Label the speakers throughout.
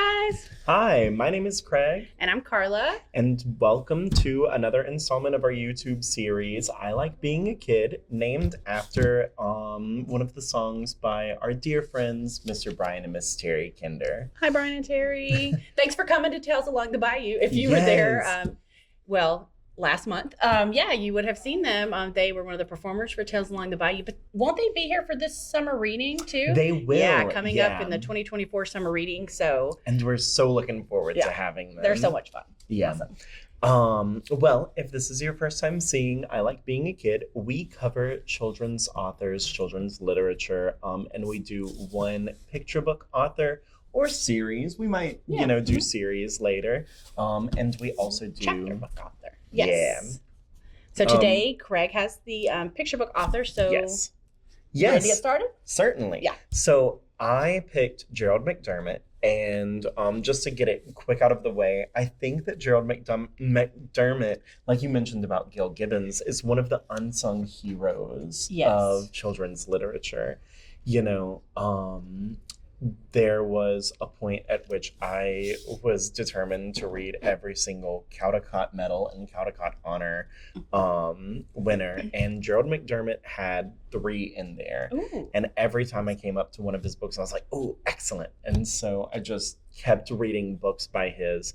Speaker 1: guys.
Speaker 2: Hi, my name is Craig.
Speaker 1: And I'm Karla.
Speaker 2: And welcome to another installment of our YouTube series, I Like Being a Kid, named after one of the songs by our dear friends, Mr. Brian and Miss Terry Kinder.
Speaker 1: Hi, Brian and Terry. Thanks for coming to Tales Along the Bayou. If you were there, last month, you would have seen them. They were one of the performers for Tales Along the Bayou. But won't they be here for this summer reading too?
Speaker 2: They will.
Speaker 1: Yeah, coming up in the 2024 summer reading.
Speaker 2: And we're so looking forward to having them.
Speaker 1: They're so much fun.
Speaker 2: Yeah. Awesome. Well, if this is your first time seeing I Like Being a Kid, we cover children's authors, children's literature, and we do one picture book author or series. We might, do series later. And we also do
Speaker 1: chapter book author. Yes.
Speaker 2: Yeah.
Speaker 1: So today, Craig has the picture book author. So
Speaker 2: yes.
Speaker 1: Ready to get started?
Speaker 2: Certainly.
Speaker 1: Yeah.
Speaker 2: So I picked Gerald McDermott. And just to get it quick out of the way, I think that Gerald McDermott, like you mentioned about Gil Gibbons, is one of the unsung heroes of children's literature. There was a point at which I was determined to read every single Caldecott Medal and Caldecott Honor winner. And Gerald McDermott had 3 in there.
Speaker 1: Ooh.
Speaker 2: And every time I came up to one of his books, I was like, oh, excellent. And so I just kept reading books by his.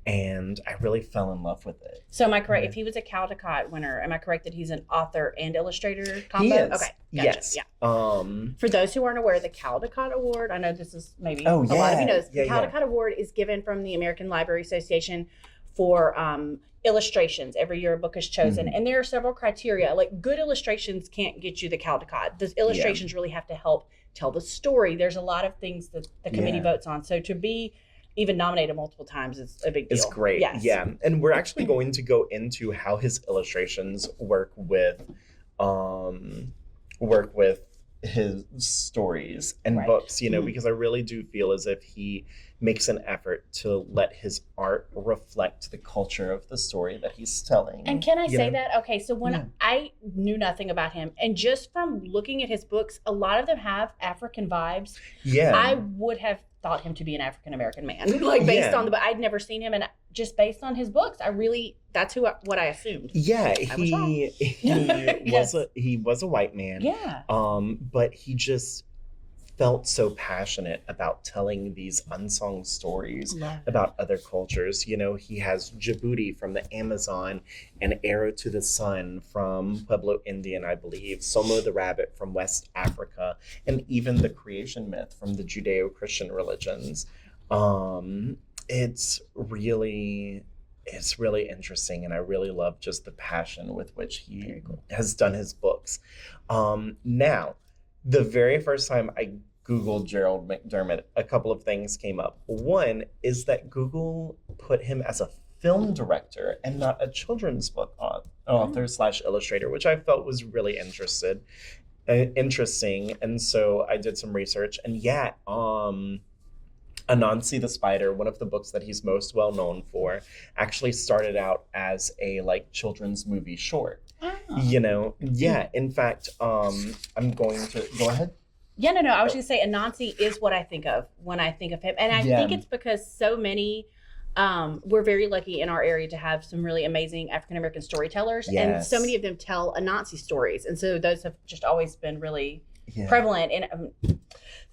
Speaker 2: And I really fell in love with it.
Speaker 1: So am I correct? If he was a Caldecott winner, am I correct that he's an author and illustrator combo?
Speaker 2: He is.
Speaker 1: Okay. Gotcha.
Speaker 2: Yes.
Speaker 1: Yeah.
Speaker 2: For
Speaker 1: those who aren't aware, the Caldecott Award, I know this is maybe a lot of you know, the Caldecott Award is given from the American Library Association for illustrations. Every year a book is chosen. And there are several criteria. Like good illustrations can't get you the Caldecott. The illustrations really have to help tell the story. There's a lot of things that the committee votes on. So to be even nominated multiple times is a big deal.
Speaker 2: It's great.
Speaker 1: Yes.
Speaker 2: Yeah. And we're actually going to go into how his illustrations work with his stories and books, because I really do feel as if he makes an effort to let his art reflect the culture of the story that he's telling.
Speaker 1: And can I say that? Okay, so when I knew nothing about him, and just from looking at his books, a lot of them have African vibes. Yeah. I would have thought him to be an African-American man, based on but I'd never seen him, and just based on his books, that's what I assumed.
Speaker 2: Yeah, he was a white man.
Speaker 1: Yeah.
Speaker 2: But he just felt so passionate about telling these unsung stories about other cultures. He has Djibouti from the Amazon and Arrow to the Sun from Pueblo Indian, I believe, Somo the Rabbit from West Africa, and even the creation myth from the Judeo-Christian religions. It's really interesting, and I really love just the passion with which he has done his books. Now, the very first time I Googled Gerald McDermott, a couple of things came up. One is that Google put him as a film director and not a children's book author/illustrator, which I felt was really interesting. And so I did some research, and Anansi the Spider, one of the books that he's most well known for, actually started out as a children's movie short. In fact, I'm going to go ahead.
Speaker 1: Yeah, no, I was going to say Anansi is what I think of when I think of him. And I think it's because so many, we're very lucky in our area to have some really amazing African-American storytellers. Yes. And so many of them tell Anansi stories. And so those have just always been really prevalent. And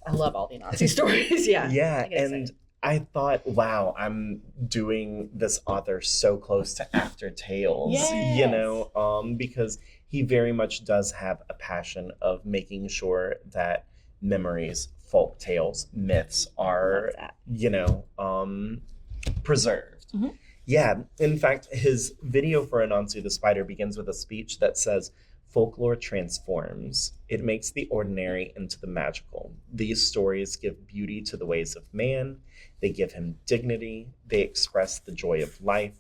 Speaker 1: I love all the Anansi stories.
Speaker 2: Yeah, and I thought, wow, I'm doing this author so close to After Tales, because he very much does have a passion of making sure that memories, folk tales, myths are, preserved. Mm-hmm. Yeah, in fact, his video for Anansi the Spider begins with a speech that says, "Folklore transforms. It makes the ordinary into the magical. These stories give beauty to the ways of man. They give him dignity. They express the joy of life.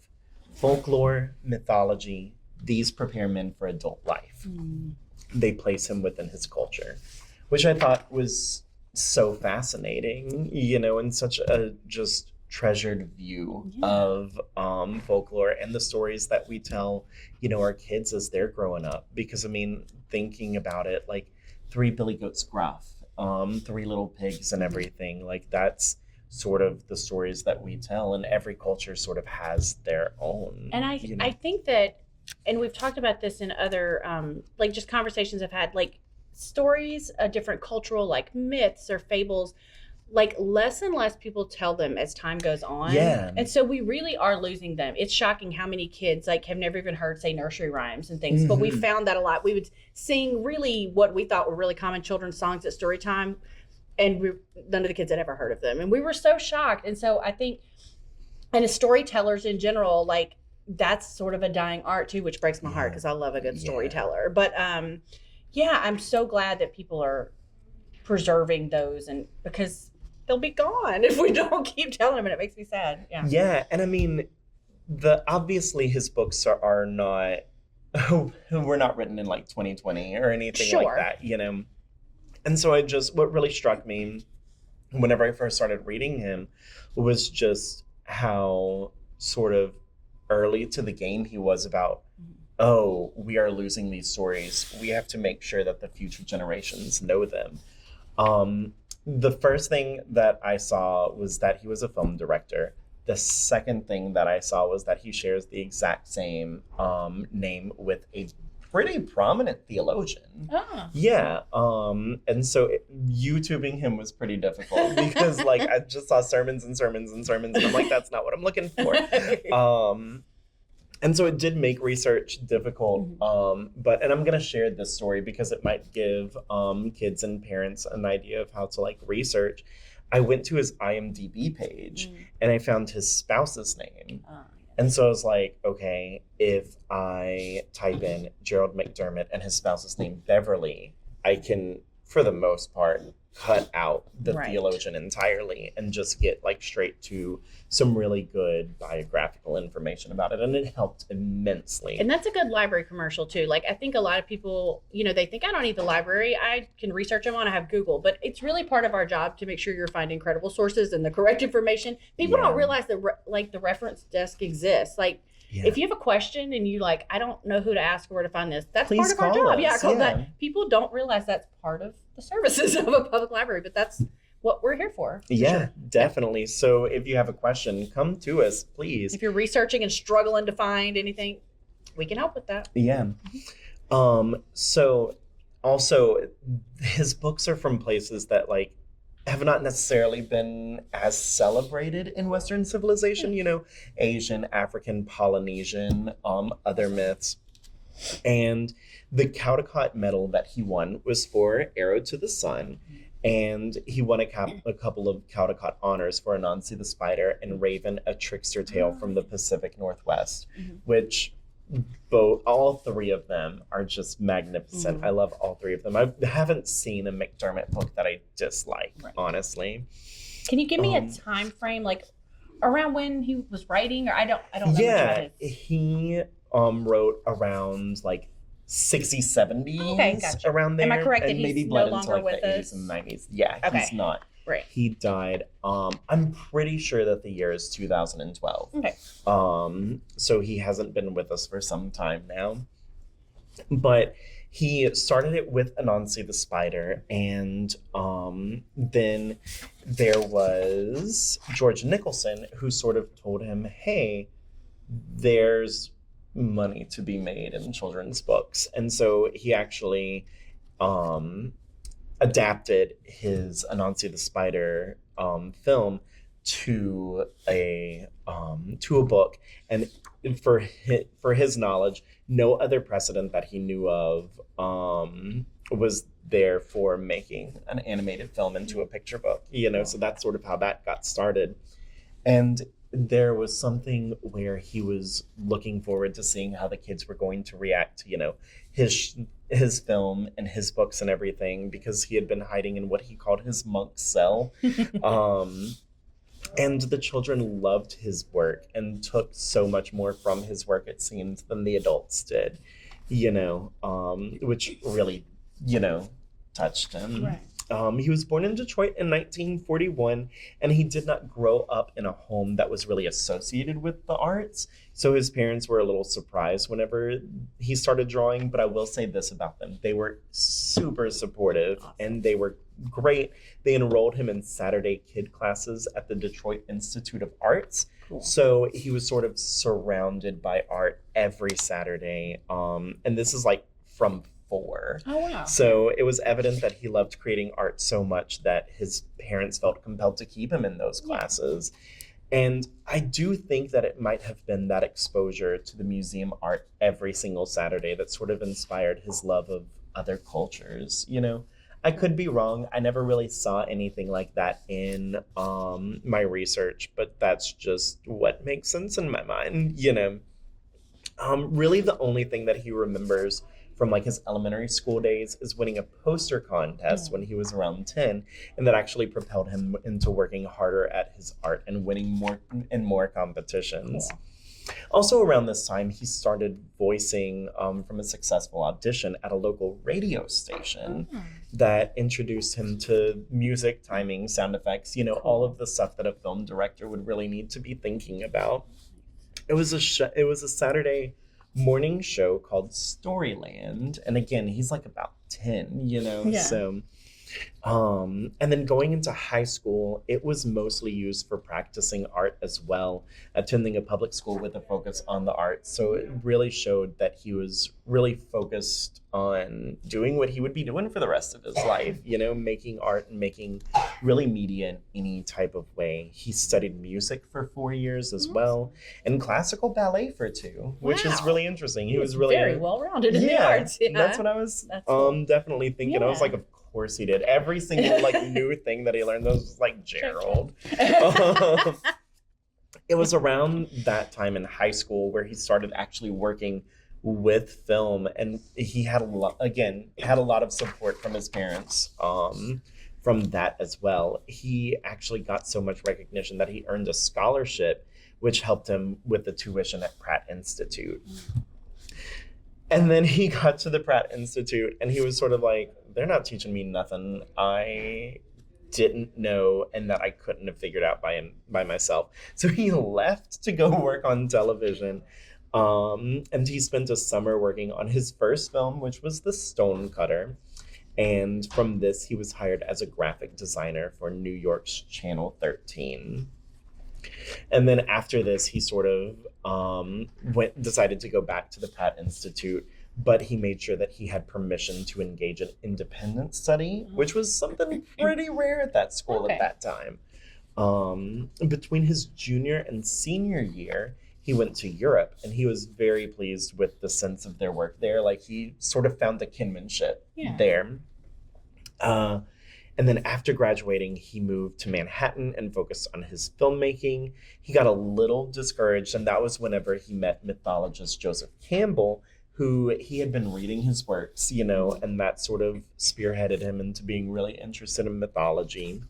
Speaker 2: Folklore, mythology, these prepare men for adult life. They place him within his culture," which I thought was so fascinating, and such a just treasured view of folklore and the stories that we tell, our kids as they're growing up. Because, thinking about it, Three Billy Goats Gruff, Three Little Pigs and everything, that's sort of the stories that we tell, and every culture sort of has their own.
Speaker 1: And I think that, and we've talked about this in other like just conversations I've had, like stories, different cultural like myths or fables, like less and less people tell them as time goes on.
Speaker 2: Yeah.
Speaker 1: And so we really are losing them. It's shocking how many kids like have never even heard, say, nursery rhymes and things. But we found that a lot. We would sing really what we thought were really common children's songs at story time, and none of the kids had ever heard of them. And we were so shocked. And so I think, and as storytellers in general, like that's sort of a dying art too, which breaks my heart because I love a good storyteller. But yeah, I'm so glad that people are preserving those, and because they'll be gone if we don't keep telling them, and it makes me sad.
Speaker 2: Yeah, and I mean, obviously his books are not were not written in like 2020 or anything like that, you know. And so what really struck me whenever I first started reading him was just how sort of early to the game he was about, oh, we are losing these stories. We have to make sure that the future generations know them. The first thing that I saw was that he was a film director. The second thing that I saw was that he shares the exact same name with a pretty prominent theologian.
Speaker 1: Oh.
Speaker 2: Yeah. And so YouTubing him was pretty difficult because like I just saw sermons and sermons and sermons, and I'm like, that's not what I'm looking for. And so it did make research difficult. And I'm gonna share this story because it might give kids and parents an idea of how to like research. I went to his IMDb page and I found his spouse's name. And so I was like, okay, if I type in Gerald McDermott and his spouse's name, Beverly, I can, for the most part, cut out the theologian entirely and just get like straight to some really good biographical information about it. And it helped immensely.
Speaker 1: And that's a good library commercial too. Like I think a lot of people, you know, they think I don't need the library. I can research them on, I have Google, but it's really part of our job to make sure you're finding credible sources and the correct information. People don't realize that like the reference desk exists. Like if you have a question and you like, I don't know who to ask or where to find this, that's
Speaker 2: Please
Speaker 1: part of our job.
Speaker 2: us.
Speaker 1: Call that. People don't realize that's part of the services of a public library, but that's what we're here for.
Speaker 2: Yeah, definitely. So if you have a question, come to us, please.
Speaker 1: If you're researching and struggling to find anything, we can help with that.
Speaker 2: Yeah. So also his books are from places that like have not necessarily been as celebrated in Western civilization, you know, Asian, African, Polynesian, other myths. And the Caldecott medal that he won was for Arrow to the Sun. And he won a couple of Caldecott honors for Anansi the Spider and Raven, a Trickster Tale from the Pacific Northwest, which all three of them are just magnificent. I love all three of them. I haven't seen a McDermott book that I dislike, honestly.
Speaker 1: Can you give me a time frame, like around when he was writing? Or I don't know much about it.
Speaker 2: He wrote around like 60s, 70s, around there.
Speaker 1: Am I correct that
Speaker 2: maybe
Speaker 1: he's no longer
Speaker 2: like
Speaker 1: with
Speaker 2: the
Speaker 1: us?
Speaker 2: 80s and 90s. Yeah, he's not.
Speaker 1: Right.
Speaker 2: He died. I'm pretty sure that the year is 2012.
Speaker 1: Okay.
Speaker 2: So he hasn't been with us for some time now. But he started it with Anansi the Spider, and then there was George Nicholson who sort of told him, hey, there's money to be made in children's books. And so he actually adapted his Anansi the Spider film to a book, and for his knowledge, no other precedent that he knew of was there for making an animated film into a picture book, you know. So that's sort of how that got started. And there was something where he was looking forward to seeing how the kids were going to react to, you know, his film and his books and everything, because he had been hiding in what he called his monk cell. And the children loved his work and took so much more from his work, it seemed, than the adults did, you know, which really, you know, touched him. He was born in Detroit in 1941, and he did not grow up in a home that was really associated with the arts. So his parents were a little surprised whenever he started drawing, but I will say this about them. They were super supportive, and they were great. They enrolled him in Saturday kid classes at the Detroit Institute of Arts. Cool. So he was sort of surrounded by art every Saturday. And this is like from 4.
Speaker 1: Oh, wow.
Speaker 2: So it was evident that he loved creating art so much that his parents felt compelled to keep him in those classes. And I do think that it might have been that exposure to the museum art every single Saturday that sort of inspired his love of other cultures. You know, I could be wrong. I never really saw anything like that in my research, but that's just what makes sense in my mind, you know. Really the only thing that he remembers from like his elementary school days is winning a poster contest when he was around 10, and that actually propelled him into working harder at his art and winning more and more competitions. Cool. Also around this time, he started voicing from a successful audition at a local radio station that introduced him to music, timing, sound effects, you know, all of the stuff that a film director would really need to be thinking about. It was a Saturday morning show called Storyland, and again, he's like about 10, you know. So and then going into high school, it was mostly used for practicing art as well, attending a public school with a focus on the arts. So it really showed that he was really focused on doing what he would be doing for the rest of his life, you know, making art and making really media in any type of way. He studied music for 4 years as well, and classical ballet for 2, which is really interesting. He was really
Speaker 1: very well-rounded in the arts.
Speaker 2: That's what I was definitely thinking. I was like, of course he did. Every single like new thing that he learned was like Gerald. It was around that time in high school where he started actually working with film, and he had a lot of support from his parents from that as well. He actually got so much recognition that he earned a scholarship, which helped him with the tuition at Pratt Institute. And then he got to the Pratt Institute and he was sort of like, they're not teaching me nothing I didn't know and that I couldn't have figured out by myself. So he left to go work on television. And he spent a summer working on his first film, which was The Stonecutter. And from this, he was hired as a graphic designer for New York's Channel 13. And then after this, he sort of decided to go back to the Pratt Institute, but he made sure that he had permission to engage in independent study, which was something pretty rare at that school at that time. Between his junior and senior year, he went to Europe, and he was very pleased with the sense of their work there. Like, he sort of found the kinship there. And then after graduating, he moved to Manhattan and focused on his filmmaking. He got a little discouraged, and that was whenever he met mythologist Joseph Campbell, who he had been reading his works, you know, and that sort of spearheaded him into being really interested in mythology.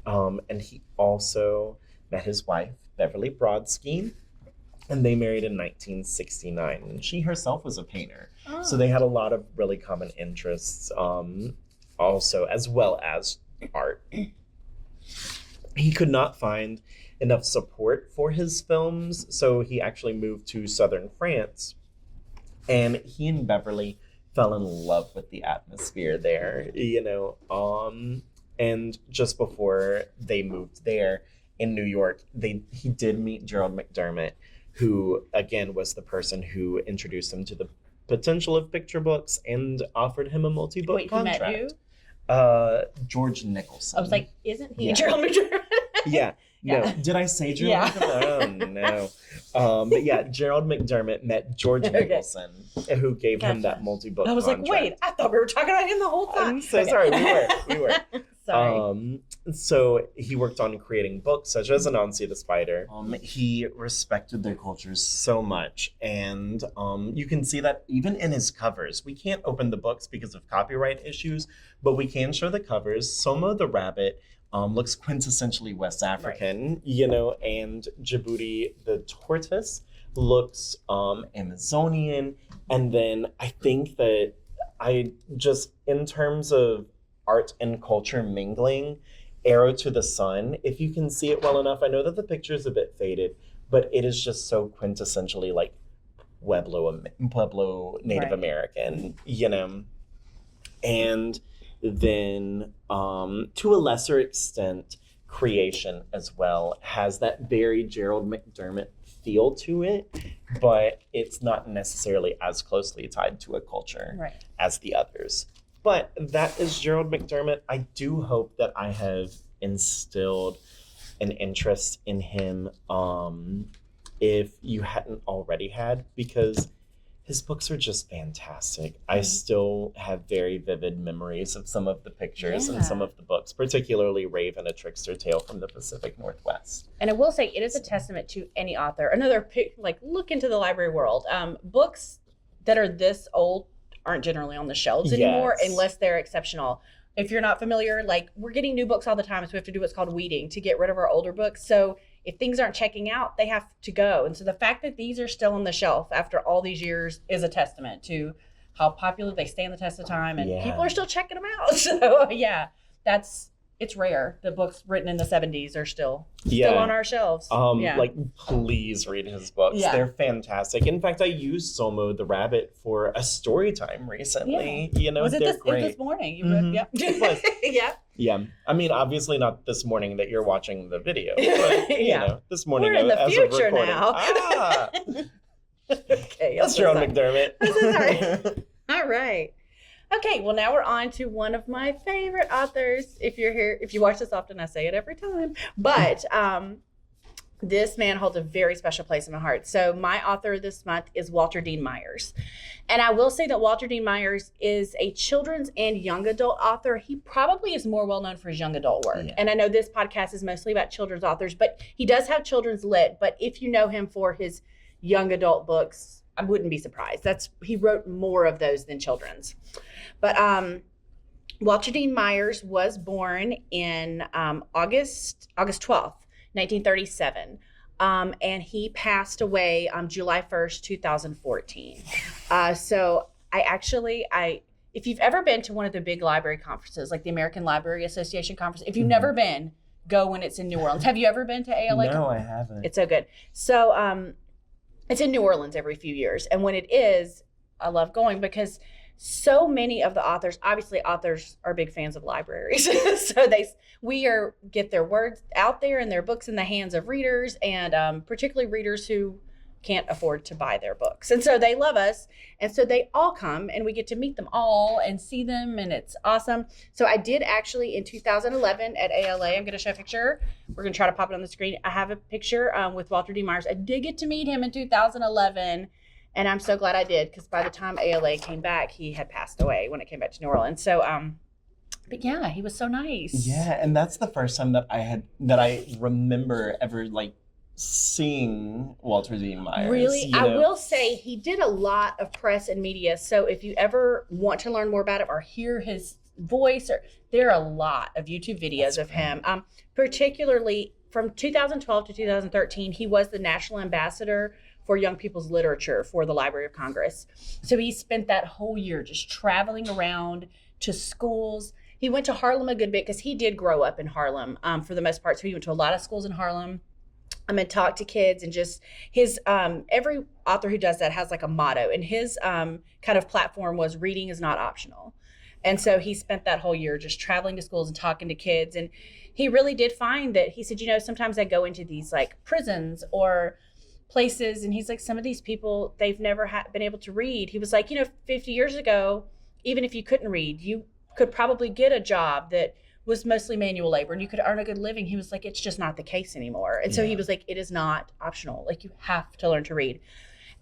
Speaker 2: And he also met his wife, Beverly Brodsky, and they married in 1969. And she herself was a painter. So they had a lot of really common interests. Also, as well as art. He could not find enough support for his films, so he actually moved to southern France, and he and Beverly fell in love with the atmosphere there, you know. And just before they moved there in New York, he did meet Gerald McDermott, who again was the person who introduced him to the potential of picture books and offered him a multi-book contract.
Speaker 1: He met who?
Speaker 2: George Nicholson.
Speaker 1: I was like, isn't he Gerald McDermott?
Speaker 2: No. Did I say Gerald McDermott? Oh, no. But yeah, Gerald McDermott met George Nicholson, who gave him that multi-book contract.
Speaker 1: I was like, wait, I thought we were talking about him the whole time.
Speaker 2: I'm so sorry. We were. Sorry. So he worked on creating books such as Anansi the Spider. He respected their cultures so much, and you can see that even in his covers. We can't open the books because of copyright issues, but we can show the covers. Soma the rabbit looks quintessentially West African, you know, and Djibouti the tortoise looks Amazonian. And then I think that in terms of art and culture mingling, Arrow to the Sun. If you can see it well enough, I know that the picture is a bit faded, but it is just so quintessentially like Pueblo Native American, you know. And then to a lesser extent, Creation as well has that very Gerald McDermott feel to it, but it's not necessarily as closely tied to a culture as the others. But that is Gerald McDermott. I do hope that I have instilled an interest in him, if you hadn't already had, because his books are just fantastic. I still have very vivid memories of some of the pictures and some of the books, particularly Raven, A Trickster Tale from the Pacific Northwest.
Speaker 1: And I will say, it is a testament to any author. Another, like, look into the library world. Books that are this old aren't generally on the shelves anymore unless they're exceptional. If you're not familiar, like, we're getting new books all the time, so we have to do what's called weeding to get rid of our older books. So if things aren't checking out, they have to go. And so the fact that these are still on the shelf after all these years is a testament to how popular they stand the test of time, and people are still checking them out. So it's rare. The books written in the 70s are still on our shelves.
Speaker 2: Like, please read his books. Yeah. They're fantastic. In fact, I used Somo the Rabbit for a story time recently. You know, they're great.
Speaker 1: This morning? You read,
Speaker 2: It was. Yeah. I mean, obviously not this morning that you're watching the video, but, you know, this morning.
Speaker 1: We're in the
Speaker 2: as
Speaker 1: future
Speaker 2: of recording.
Speaker 1: now. Okay.
Speaker 2: That's Gerald McDermott.
Speaker 1: All right. Okay, well, now we're on to one of my favorite authors. If you're here, if you watch this often, I say it every time. But this man holds a very special place in my heart. So my author this month is Walter Dean Myers. And I will say that Walter Dean Myers is a children's and young adult author. He probably is more well known for his young adult work. Yeah. And I know this podcast is mostly about children's authors, but he does have children's lit. But if you know him for his young adult books, I wouldn't be surprised. He wrote more of those than children's. But Walter Dean Myers was born in August 12th, 1937. And he passed away on July 1st, 2014. So if you've ever been to one of the big library conferences, like the American Library Association conference, if you've never been, go when it's in New Orleans. Have you ever been to ALA?
Speaker 2: No, I haven't.
Speaker 1: It's so good. So it's in New Orleans every few years. And when it is, I love going because so many of the authors, obviously authors are big fans of libraries. So get their words out there and their books in the hands of readers, and particularly readers who can't afford to buy their books. And so they love us. And so they all come and we get to meet them all and see them, and it's awesome. So I did actually in 2011 at ALA, I'm going to show a picture. We're going to try to pop it on the screen. I have a picture with Walter D. Myers. I did get to meet him in 2011. And I'm so glad I did, because by the time ALA came back, he had passed away when it came back to New Orleans. So, but yeah, he was so nice.
Speaker 2: Yeah, and that's the first time that I remember ever like seeing Walter Dean Myers.
Speaker 1: Really? You know? I will say he did a lot of press and media. So if you ever want to learn more about him or hear his voice, there are a lot of YouTube videos of him. Particularly from 2012 to 2013, he was the national ambassador for young people's literature for the Library of Congress. So he spent that whole year just traveling around to schools. He went to Harlem a good bit because he did grow up in Harlem for the most part. So he went to a lot of schools in Harlem and talked to kids, and just his, every author who does that has like a motto, and his kind of platform was reading is not optional. And so he spent that whole year just traveling to schools and talking to kids. And he really did find that, he said, sometimes I go into these like prisons or places, and he's like, some of these people, they've never been able to read. He was like, 50 years ago, even if you couldn't read, you could probably get a job that was mostly manual labor and you could earn a good living. He was like, it's just not the case anymore. And so he was like, it is not optional. Like, you have to learn to read.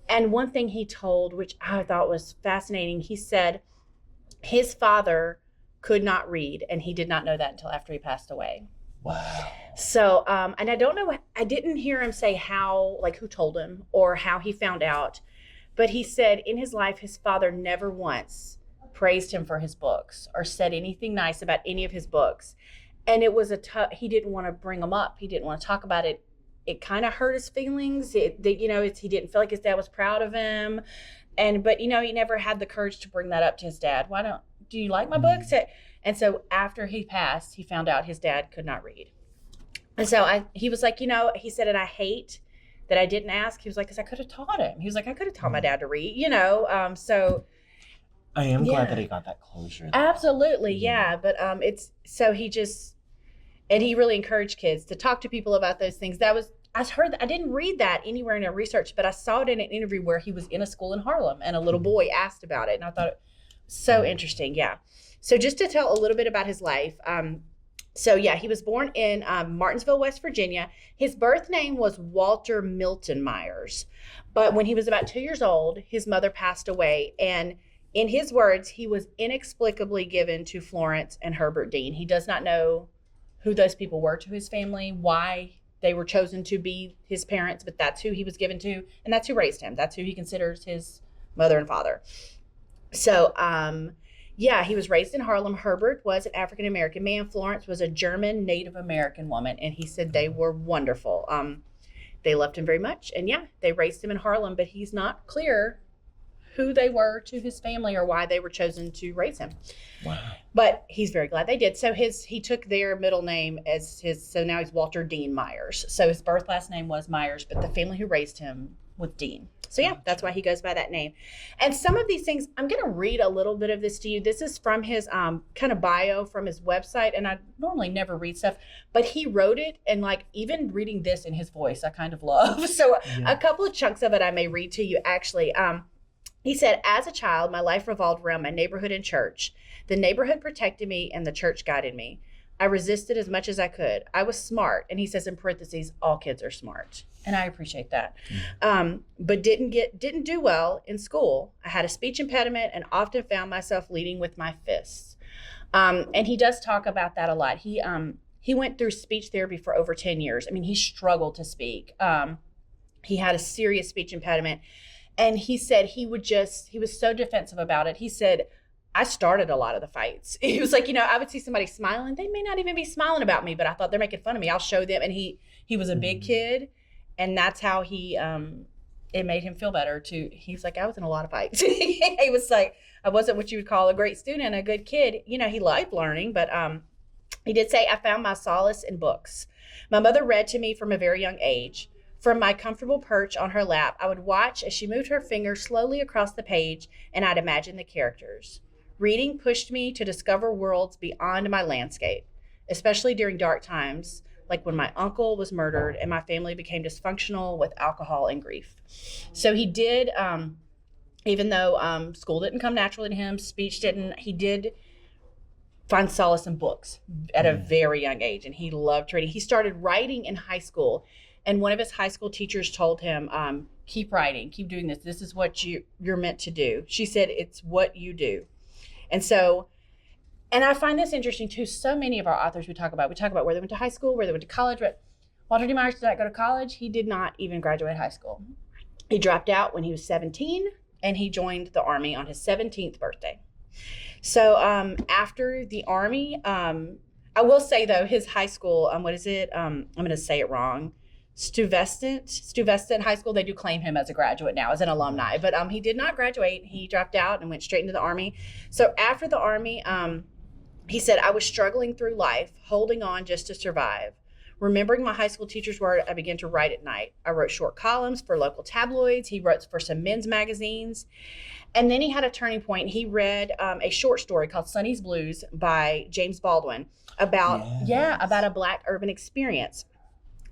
Speaker 1: And one thing he told, which I thought was fascinating, he said his father could not read, and he did not know that until after he passed away.
Speaker 2: Wow.
Speaker 1: So, and I don't know, I didn't hear him say who told him or how he found out, but he said in his life, his father never once praised him for his books or said anything nice about any of his books. And it was he didn't want to bring them up. He didn't want to talk about it. It kind of hurt his feelings. He didn't feel like his dad was proud of him. But he never had the courage to bring that up to his dad. Do you like my books? And so after he passed, he found out his dad could not read. And so he was like, he said, and I hate that I didn't ask. He was like, because I could have taught him. He was like, I could have taught my dad to read, so.
Speaker 2: I am glad that he got that closure.
Speaker 1: Absolutely, yeah. But it's, so and he really encouraged kids to talk to people about those things. I heard that, I didn't read that anywhere in a research, but I saw it in an interview where he was in a school in Harlem and a little boy asked about it. And I thought it was so interesting, yeah. So just to tell a little bit about his life, he was born in Martinsville, West Virginia. His birth name was Walter Milton Myers. But when he was about 2 years old, his mother passed away. And in his words, he was inexplicably given to Florence and Herbert Dean. He does not know who those people were to his family, why they were chosen to be his parents, but that's who he was given to. And that's who raised him. That's who he considers his mother and father. So, he was raised in Harlem. Herbert was an African-American man. Florence was a German Native American woman. And he said they were wonderful. They loved him very much. And they raised him in Harlem, but he's not clear who they were to his family or why they were chosen to raise him.
Speaker 2: Wow.
Speaker 1: But he's very glad they did. So he took their middle name as so now he's Walter Dean Myers. So his birth last name was Myers, but the family who raised him was Dean. So that's why he goes by that name. And some of these things, I'm going to read a little bit of this to you. This is from his kind of bio from his website. And I normally never read stuff, but he wrote it. And like even reading this in his voice, I kind of love. So a couple of chunks of it I may read to you actually. He said, as a child, my life revolved around my neighborhood and church. The neighborhood protected me and the church guided me. I resisted as much as I could. I was smart. And he says in parentheses, all kids are smart. And I appreciate that. But didn't do well in school. I had a speech impediment and often found myself leading with my fists. And he does talk about that a lot. He went through speech therapy for over 10 years. I mean, he struggled to speak. He had a serious speech impediment. And he said he was so defensive about it. He said, I started a lot of the fights. He was like, I would see somebody smiling. They may not even be smiling about me, but I thought they're making fun of me. I'll show them. And he was a big kid. And that's how it made him feel better too. He's like, I was in a lot of fights. He was like, I wasn't what you would call a great student, a good kid. He liked learning, but he did say, I found my solace in books. My mother read to me from a very young age. From my comfortable perch on her lap, I would watch as she moved her finger slowly across the page, and I'd imagine the characters. Reading pushed me to discover worlds beyond my landscape, especially during dark times, like when my uncle was murdered and my family became dysfunctional with alcohol and grief. So he did, even though school didn't come naturally to him, speech didn't, he did find solace in books at a very young age, and he loved reading. He started writing in high school. And one of his high school teachers told him, keep writing, keep doing this. This is what you're meant to do. She said, it's what you do. And so, and I find this interesting too. So many of our authors we talk about where they went to high school, where they went to college, but Walter D. Myers did not go to college. He did not even graduate high school. He dropped out when he was 17 and he joined the Army on his 17th birthday. So after the Army, I will say though, his high school, what is it? I'm going to say it wrong. Stuyvesant High School, they do claim him as a graduate now, as an alumni, but he did not graduate. He dropped out and went straight into the Army. So after the Army, he said, I was struggling through life, holding on just to survive. Remembering my high school teacher's word, I began to write at night. I wrote short columns for local tabloids. He wrote for some men's magazines. And then he had a turning point. He read a short story called Sonny's Blues by James Baldwin about a Black urban experience.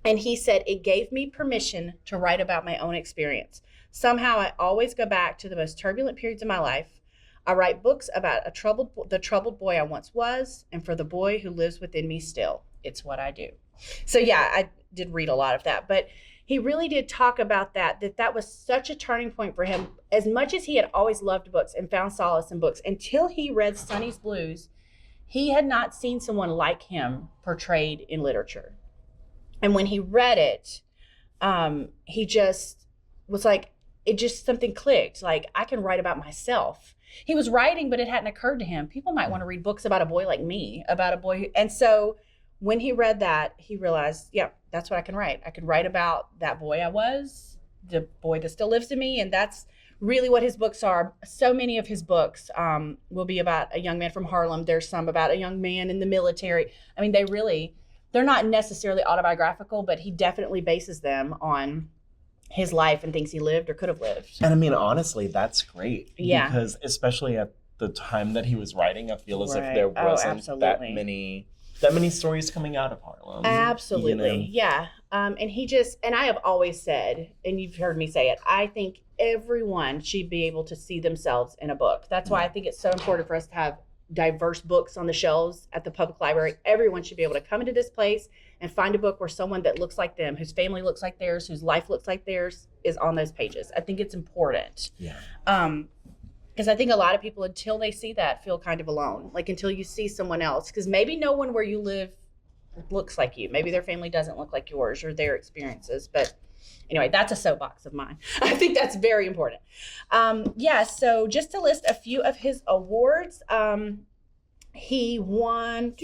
Speaker 1: And he said, it gave me permission to write about my own experience. Somehow I always go back to the most turbulent periods of my life. I write books about the troubled boy I once was, and for the boy who lives within me still. It's what I do. So I did read a lot of that, but he really did talk about that was such a turning point for him. As much as he had always loved books and found solace in books, until he read Sonny's Blues, he had not seen someone like him portrayed in literature. And when he read it, he just was like, something clicked. Like, I can write about myself. He was writing, but it hadn't occurred to him. People might want to read books about a boy like me, about a boy. And so when he read that, he realized, that's what I can write. I could write about that boy I was, the boy that still lives in me. And that's really what his books are. So many of his books will be about a young man from Harlem. There's some about a young man in the military. I mean, they're not necessarily autobiographical, but he definitely bases them on his life and things he lived or could have lived.
Speaker 2: And I mean, honestly, that's great.
Speaker 1: Yeah.
Speaker 2: Because especially at the time that he was writing, I feel as if there wasn't that many stories coming out of Harlem.
Speaker 1: Absolutely. Yeah. And I have always said, and you've heard me say it, I think everyone should be able to see themselves in a book. That's why I think it's so important for us to have diverse books on the shelves at the public library. Everyone should be able to come into this place and find a book where someone that looks like them, whose family looks like theirs, whose life looks like theirs, is on those pages. I think it's important.
Speaker 2: Yeah.
Speaker 1: Because I think a lot of people, until they see that, feel kind of alone. Like until you see someone else. Because maybe no one where you live looks like you. Maybe their family doesn't look like yours or their experiences. But anyway, that's a soapbox of mine. I think that's very important. So just to list a few of his awards. He won,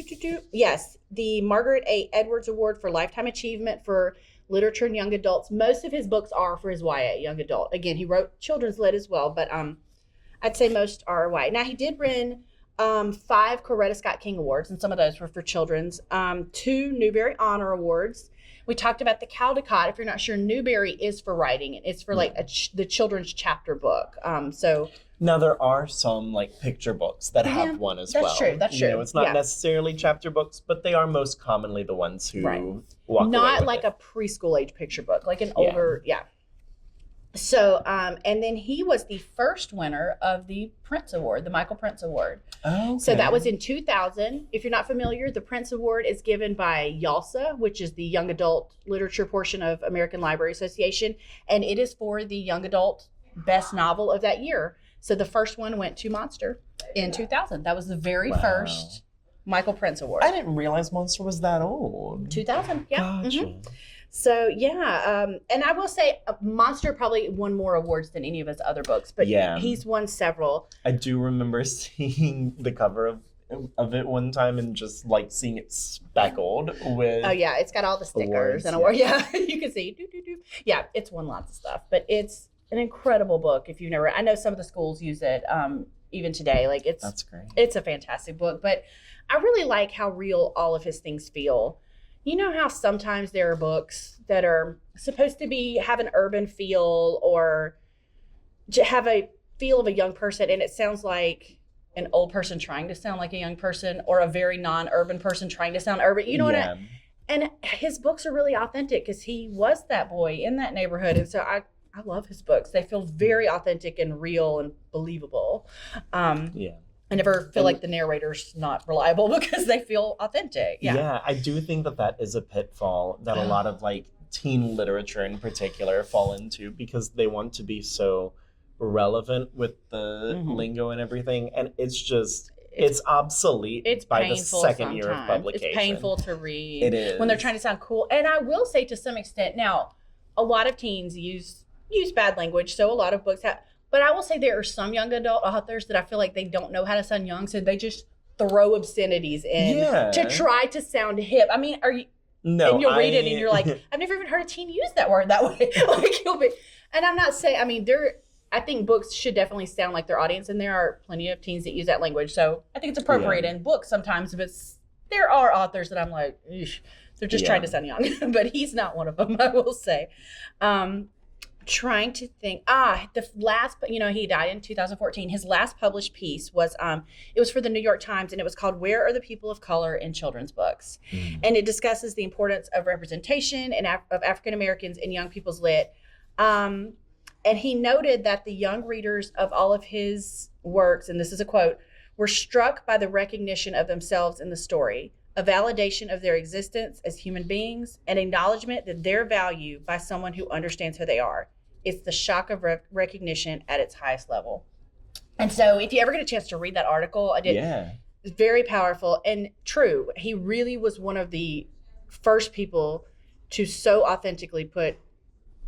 Speaker 1: the Margaret A. Edwards Award for Lifetime Achievement for Literature and Young Adults. Most of his books are for his YA, young adult. Again, he wrote children's lit as well, but I'd say most are YA. Now, he did win 5 Coretta Scott King Awards, and some of those were for children's. 2 Newbery Honor Awards. We talked about the Caldecott. If you're not sure, Newbery is for writing. It's for like the children's chapter book.
Speaker 2: Now there are some like picture books that have one as well.
Speaker 1: That's true.
Speaker 2: It's not necessarily chapter books, but they are most commonly the ones who walk
Speaker 1: not
Speaker 2: away
Speaker 1: like
Speaker 2: with
Speaker 1: a preschool age picture book, like an older, So, and then he was the first winner of the Prince Award, the Michael Prince Award.
Speaker 2: Oh, okay.
Speaker 1: So that was in 2000. If you're not familiar, the Prince Award is given by YALSA, which is the young adult literature portion of American Library Association. And it is for the young adult best novel of that year. So the first one went to Monster in 2000. That was the very first Michael Prince Award.
Speaker 2: I didn't realize Monster was that old.
Speaker 1: 2000, yeah.
Speaker 2: Gotcha.
Speaker 1: Mm-hmm. So, and I will say Monster probably won more awards than any of his other books, but he's won several.
Speaker 2: I do remember seeing the cover of it one time and just like seeing it speckled with
Speaker 1: it's got all the stickers
Speaker 2: awards,
Speaker 1: and awards. You can see. Yeah, it's won lots of stuff, but it's an incredible book. If you've never, I know some of the schools use it even today. Like that's great. It's a fantastic book, but I really like how real all of his things feel. You know how sometimes there are books that are supposed to have an urban feel or have a feel of a young person, and it sounds like an old person trying to sound like a young person or a very non-urban person trying to sound urban. You know what I mean? And his books are really authentic because he was that boy in that neighborhood. And so I love his books. They feel very authentic and real and believable. I never feel like the narrator's not reliable because they feel authentic.
Speaker 2: Yeah, I do think that is a pitfall that a lot of like teen literature in particular fall into because they want to be so relevant with the lingo and everything. And it's obsolete by the second year of publication.
Speaker 1: It's painful to read.
Speaker 2: It is.
Speaker 1: When they're trying to sound cool. And I will say to some extent, now, a lot of teens use bad language, so a lot of books have. But I will say there are some young adult authors that I feel like they don't know how to sound young, so they just throw obscenities in to try to sound hip. I mean,
Speaker 2: No,
Speaker 1: and you'll read it and you're like, I've never even heard a teen use that word that way. Like you'll be, and I'm not saying, I mean, I think books should definitely sound like their audience, and there are plenty of teens that use that language. So I think it's appropriate in books sometimes. There are authors that I'm like, they're just trying to sound young, but he's not one of them, I will say. Trying to think, the last, he died in 2014. His last published piece was, it was for the New York Times, and it was called "Where Are the People of Color in Children's Books?" And it discusses the importance of representation and of African Americans in young people's lit. And he noted that the young readers of all of his works, and this is a quote, were struck by the recognition of themselves in the story, a validation of their existence as human beings, an acknowledgement that their value by someone who understands who they are. It's the shock of recognition at its highest level. And so if you ever get a chance to read that article, I did. Yeah. It's very powerful and true. He really was one of the first people to so authentically put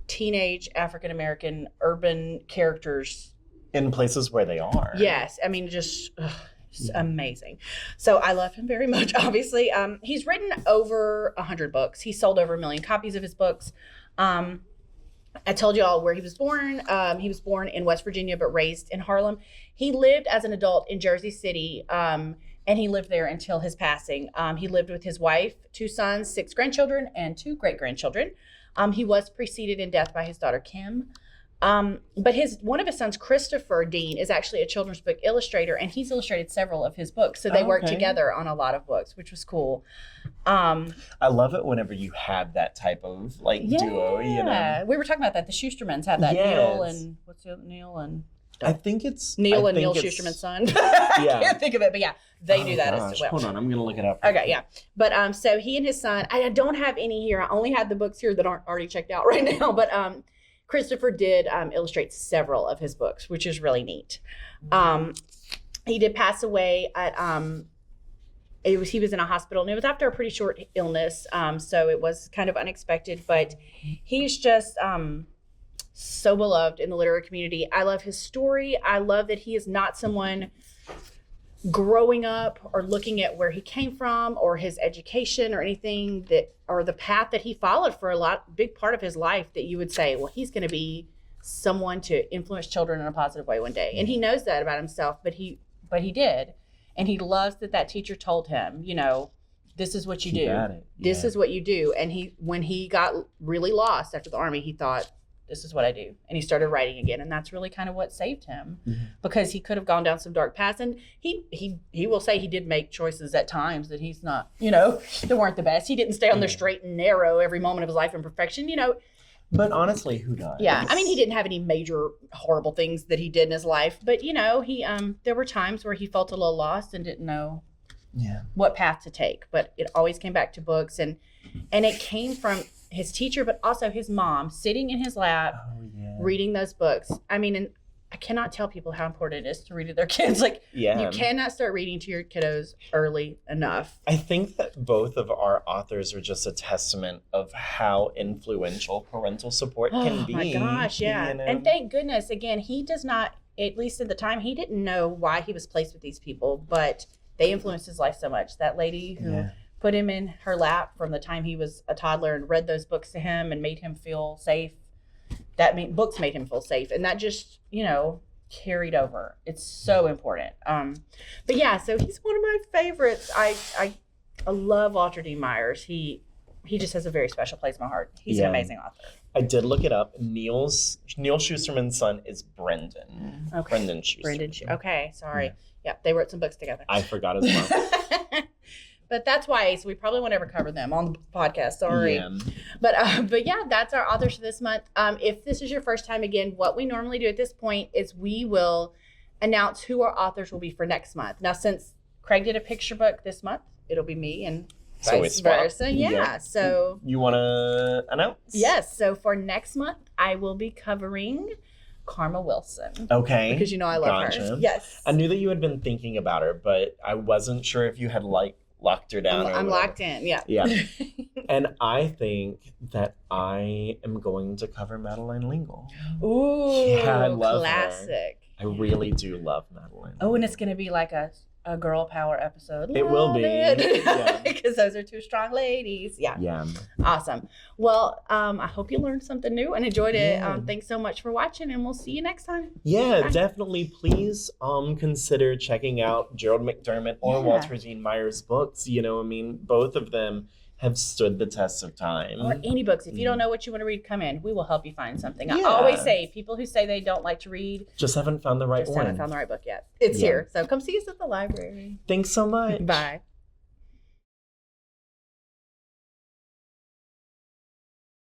Speaker 1: teenage African-American urban characters
Speaker 2: in places where they are.
Speaker 1: Yes. I mean, just... It's amazing. So I love him very much, obviously. He's written over 100 books. He sold over 1 million copies of his books. I told you all where he was born. He was born in West Virginia, but raised in Harlem. He lived as an adult in Jersey City, and he lived there until his passing. He lived with his wife, 2 sons, 6 grandchildren, and 2 great-grandchildren. He was preceded in death by his daughter, Kim. But one of his sons, Christopher Dean, is actually a children's book illustrator, and he's illustrated several of his books. So they worked together on a lot of books, which was cool.
Speaker 2: I love it whenever you have that type of duo, you know.
Speaker 1: We were talking about that. The Schustermans have that. Neil and what's the other Neil and
Speaker 2: I think it's
Speaker 1: Neil and Neil Schusterman's son. I can't think of it, but yeah, they do that as well.
Speaker 2: Hold on, I'm gonna look it up.
Speaker 1: Okay, yeah. But so he and his son, I don't have any here. I only have the books here that aren't already checked out right now. But Christopher did illustrate several of his books, which is really neat. He did pass away at he was in a hospital, and it was after a pretty short illness, so it was kind of unexpected. But he's just so beloved in the literary community. I love his story. I love that he is not someone growing up or looking at where he came from or his education or anything or the path that he followed for big part of his life that you would say, well, he's going to be someone to influence children in a positive way one day. And he knows that about himself, but he did. And he loves that teacher told him, you know, this is what you do. This is what you do. And when he got really lost after the Army, he thought, this is what I do. And he started writing again. And that's really kind of what saved him, because he could have gone down some dark paths. And he will say he did make choices at times that he's not, you know, that weren't the best. He didn't stay on the straight and narrow every moment of his life in perfection, you know.
Speaker 2: But honestly, who does?
Speaker 1: Yeah. I mean, he didn't have any major horrible things that he did in his life. But, you know, he there were times where he felt a little lost and didn't know what path to take. But it always came back to books. And it came from his teacher, but also his mom sitting in his lap, reading those books. I mean, and I cannot tell people how important it is to read to their kids. You cannot start reading to your kiddos early enough.
Speaker 2: I think that both of our authors are just a testament of how influential parental support can be. Oh my gosh, yeah. You know?
Speaker 1: And thank goodness, again, he does not, at least at the time, he didn't know why he was placed with these people, but they influenced his life so much. That lady who put him in her lap from the time he was a toddler and read those books to him and made him feel safe. Books made him feel safe. And that just, you know, carried over. It's so important. But yeah, so he's one of my favorites. I love Walter D. Myers. He just has a very special place in my heart. He's an amazing author.
Speaker 2: I did look it up. Neil Schusterman's son is Brendan.
Speaker 1: Okay.
Speaker 2: Brendan Schusterman.
Speaker 1: Okay, sorry. Yeah, they wrote some books together.
Speaker 2: I forgot as well.
Speaker 1: But that's why, so we probably won't ever cover them on the podcast. Sorry. Yeah. But yeah, that's our authors for this month. If this is your first time, again, what we normally do at this point is we will announce who our authors will be for next month. Now, since Craig did a picture book this month, it'll be me and vice versa. Yeah. So
Speaker 2: you want to announce?
Speaker 1: Yes. So for next month, I will be covering Karma Wilson.
Speaker 2: Okay.
Speaker 1: Because you know I love her. Yes.
Speaker 2: I knew that you had been thinking about her, but I wasn't sure if you had locked her down.
Speaker 1: I'm locked in. Yeah.
Speaker 2: And I think that I am going to cover Madeleine L'Engle.
Speaker 1: Ooh,
Speaker 2: yeah, I love
Speaker 1: classic.
Speaker 2: Her. I really do love Madeleine.
Speaker 1: Oh, and it's going to be like a girl power episode.
Speaker 2: It will be.
Speaker 1: Because those are 2 strong ladies. Yeah. Awesome. Well, I hope you learned something new and enjoyed it. Thanks so much for watching, and we'll see you next time.
Speaker 2: Yeah, bye. Definitely. Please consider checking out Gerald McDermott or Walter D. Myers' books. You know, I mean, both of them have stood the test of time.
Speaker 1: Or any books. If you don't know what you want to read, come in. We will help you find something. I always say, people who say they don't like to read
Speaker 2: just haven't found the right one.
Speaker 1: Haven't found the right book yet. It's here. So come see us at the library.
Speaker 2: Thanks so much.
Speaker 1: Bye.